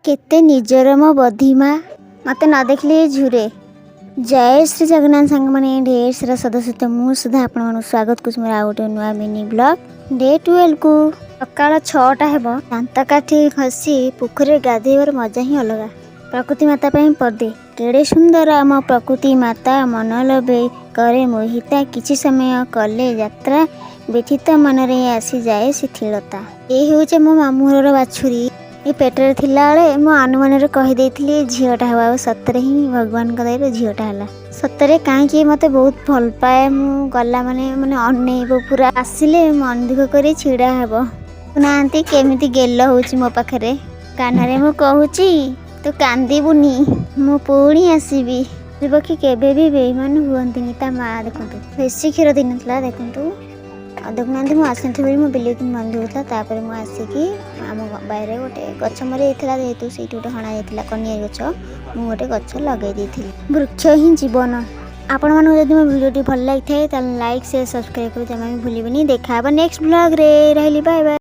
केते निजर मो बधिमा मत न देखले झुरे। जय श्री जगन्नाथ सांग माने ढेर सारा सदस्य मु सुधा आपण स्वागत कुछ मेरा गोटे नुआ मिनी ब्लॉग डे 12 को सकाळ 6टा हेबो। दांत काठी खसी पुखरे गाधेवर मजा ही अलगा। प्रकृति माता पई पदे केड़े सुंदर आम प्रकृति माता मन लबे करे मोहिता किछि समय कले यात्रा व्यथित मन रे आसी जाए शिथिलता। ए होचे मो मामुर बाछुरी ये पेटर थिला बेले मो अनुमान कही देथिली झीटा हवा सतरे ही भगवान का दया झीटा है सतरे कहीं मत बहुत भल पाए मु गला माने माने अनेब पूरा आसिले मन दुख कर छिड़ा हेब नांती केमिति गेल होची मो पाखरे कान्हरे मु कहूची तू कांदीबुनी मु पुणी आसीबी कि केबे भी बेईमान हुअंतिनी ता माँ देखंतु बेसी क्षीर दिन थला देखंतु देखुना मुझे आसी मो बिल बंद होता मुझे आसिकी आम बाहर गोटे गछ मरी जाता जेहेतु से गोटे हणा जाता कनिया गछ मुझे गोटे गछ लगे वृक्ष ही जीवन। आपण मानू जब मो वीडियो भल लगी था लाइक शेयर सब्सक्राइब कर जमा भी भूलिए देखा नेक्स्ट ब्लॉग रे रही बाय बाय।